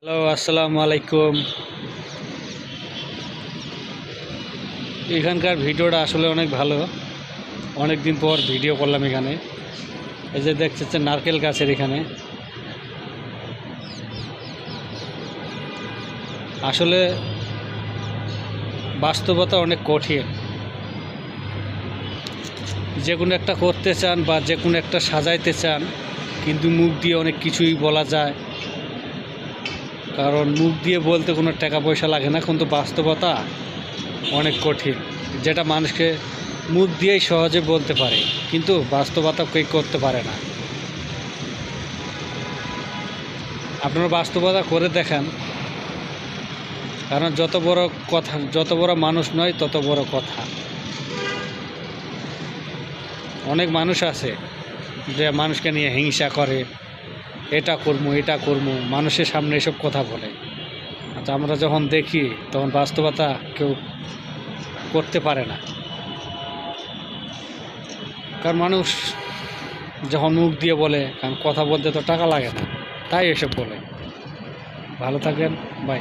Hello, আসসালামু আলাইকুম। এখানকার ভিডিওটা আসলে অনেক ভালো। অনেক দিন পর ভিডিও করলাম এখানে। এই যে দেখতেছেন নারকেল গাছের এখানে আসলে বাস্তবতা অনেক কঠিন। যে কোনো একটা করতে চান বা যে কোনো একটা সাজাইতে চান, কিন্তু মুখ দিয়ে অনেক কিছুই বলা যায়, কারণ মুখ দিয়ে বলতে কোনো টাকা পয়সা লাগে না, কিন্তু বাস্তবতা অনেক কঠিন। যেটা মানুষকে মুখ দিয়েই সহজে বলতে পারে, কিন্তু বাস্তবতা কেউ করতে পারে না। আপনারা বাস্তবতা করে দেখান, কারণ যত বড় কথা, যত বড় মানুষ নয় তত বড় কথা। অনেক মানুষ আছে যে মানুষকে নিয়ে হিংসা করে, এটা করবো এটা করবো, মানুষের সামনে এসব কথা বলে। আচ্ছা, আমরা যখন দেখি তখন বাস্তবতা কেউ করতে পারে না, কারণ মানুষ যখন মুখ দিয়ে বলে, কারণ কথা বলতে তো টাকা লাগে না, তাই এসব বলে। ভালো থাকেন, বাই।